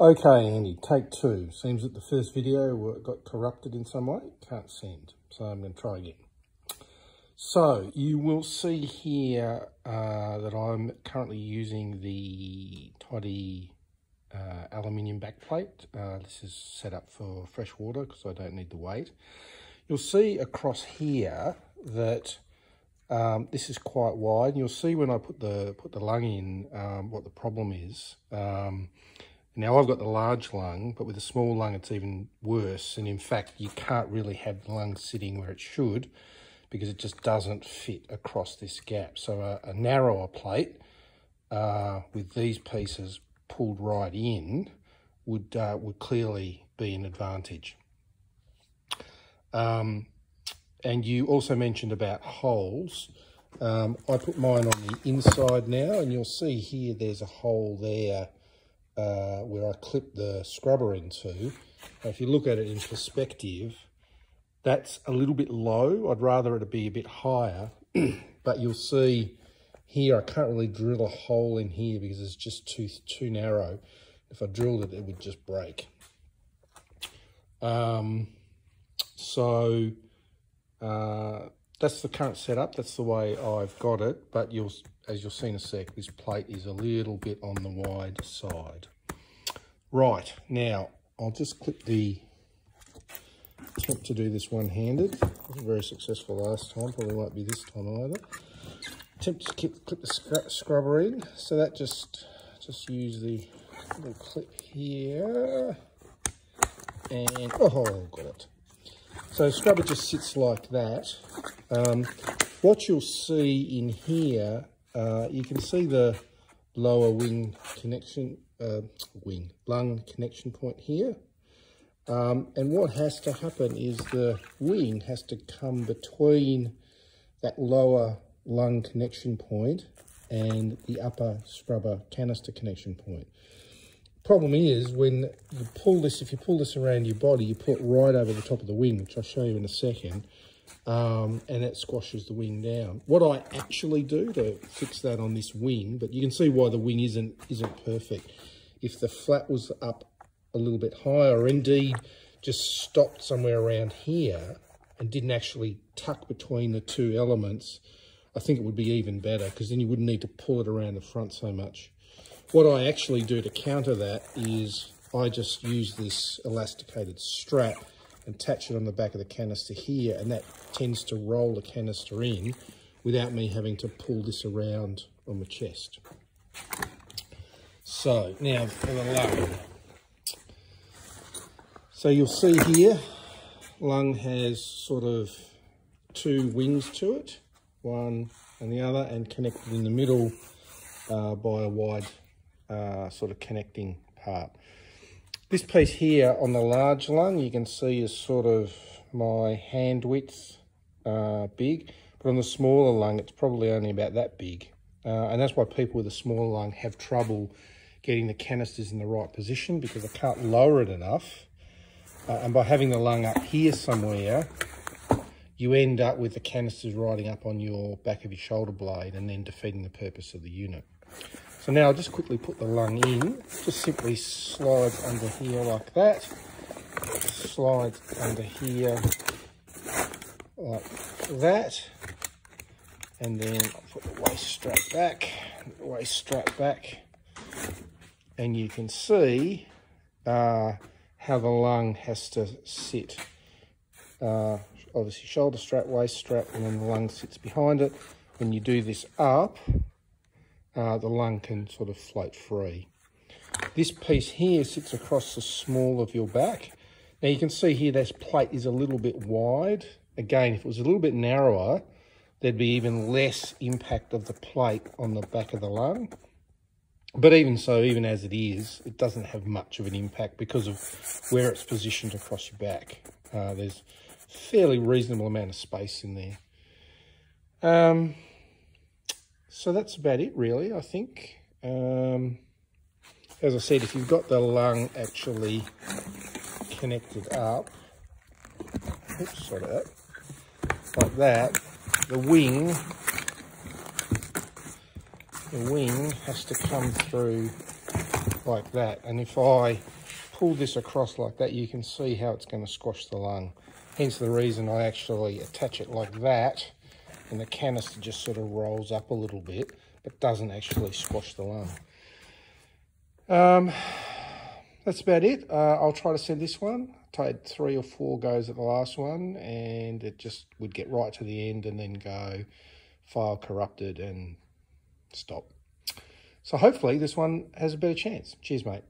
Okay, Andy, take two. Seems that the first video got corrupted in some way. Can't send. So I'm going to try again. So you will see here that I'm currently using the Toddy aluminium backplate. This is set up for fresh water because I don't need the weight. You'll see across here that this is quite wide. You'll see when I put the lung in what the problem is. Now I've got the large lung, but with the small lung it's even worse. And in fact, you can't really have the lung sitting where it should because it just doesn't fit across this gap. So a narrower plate with these pieces pulled right in would clearly be an advantage. And you also mentioned about holes. I put mine on the inside now, and you'll see here there's a hole there where I clipped the scrubber into. Now, if you look at it in perspective, that's a little bit low. I'd rather it be a bit higher, but you'll see here I can't really drill a hole in here because it's just too narrow. If I drilled it, it would just break. So that's the current setup. That's the way I've got it. But as you'll see in a sec, this plate is a little bit on the wide side. Right, now I'll just clip attempt to do this one-handed. Wasn't very successful last time, probably won't be this time either. Attempt to clip the scrubber in. So that just use the little clip here. And, oh, got it. So the scrubber just sits like that. What you'll see in here, you can see the lower wing connection, lung connection point here. And what has to happen is the wing has to come between that lower lung connection point and the upper scrubber canister connection point. Problem is, when you pull this, if you pull this around your body, you pull it right over the top of the wing, which I'll show you in a second, and it squashes the wing down. What I actually do to fix that on this wing, but you can see why the wing isn't perfect. If the flap was up a little bit higher, or indeed just stopped somewhere around here and didn't actually tuck between the two elements, I think it would be even better, because then you wouldn't need to pull it around the front so much. What I actually do to counter that is I just use this elasticated strap and attach it on the back of the canister here, and that tends to roll the canister in without me having to pull this around on my chest. So now for the lung. So you'll see here, lung has sort of two wings to it, one and the other, and connected in the middle by a wide sort of connecting part. This piece here on the large lung, you can see is sort of my hand width big, but on the smaller lung, it's probably only about that big. And that's why people with a smaller lung have trouble getting the canisters in the right position, because they can't lower it enough. And by having the lung up here somewhere, you end up with the canisters riding up on your back of your shoulder blade and then defeating the purpose of the unit. So now I'll just quickly put the lung in. Just simply slides under here like that. Slides under here like that. And then I'll put the waist strap back. And you can see how the lung has to sit. Obviously shoulder strap, waist strap, and then the lung sits behind it. When you do this up, the lung can sort of float free. This piece here sits across the small of your back. Now you can see here this plate is a little bit wide. Again, if it was a little bit narrower, there'd be even less impact of the plate on the back of the lung. But even so, even as it is, it doesn't have much of an impact because of where it's positioned across your back. There's a fairly reasonable amount of space in there. So that's about it, really, I think. As I said, if you've got the lung actually connected up, oops, sorry about that, like that, the wing has to come through like that. And if I pull this across like that, you can see how it's going to squash the lung. Hence the reason I actually attach it like that, and the canister just sort of rolls up a little bit, but doesn't actually squash the lung. That's about it. I'll try to send this one. I had 3 or 4 goes at the last one, and it just would get right to the end and then go file corrupted and stop. So hopefully this one has a better chance. Cheers, mate.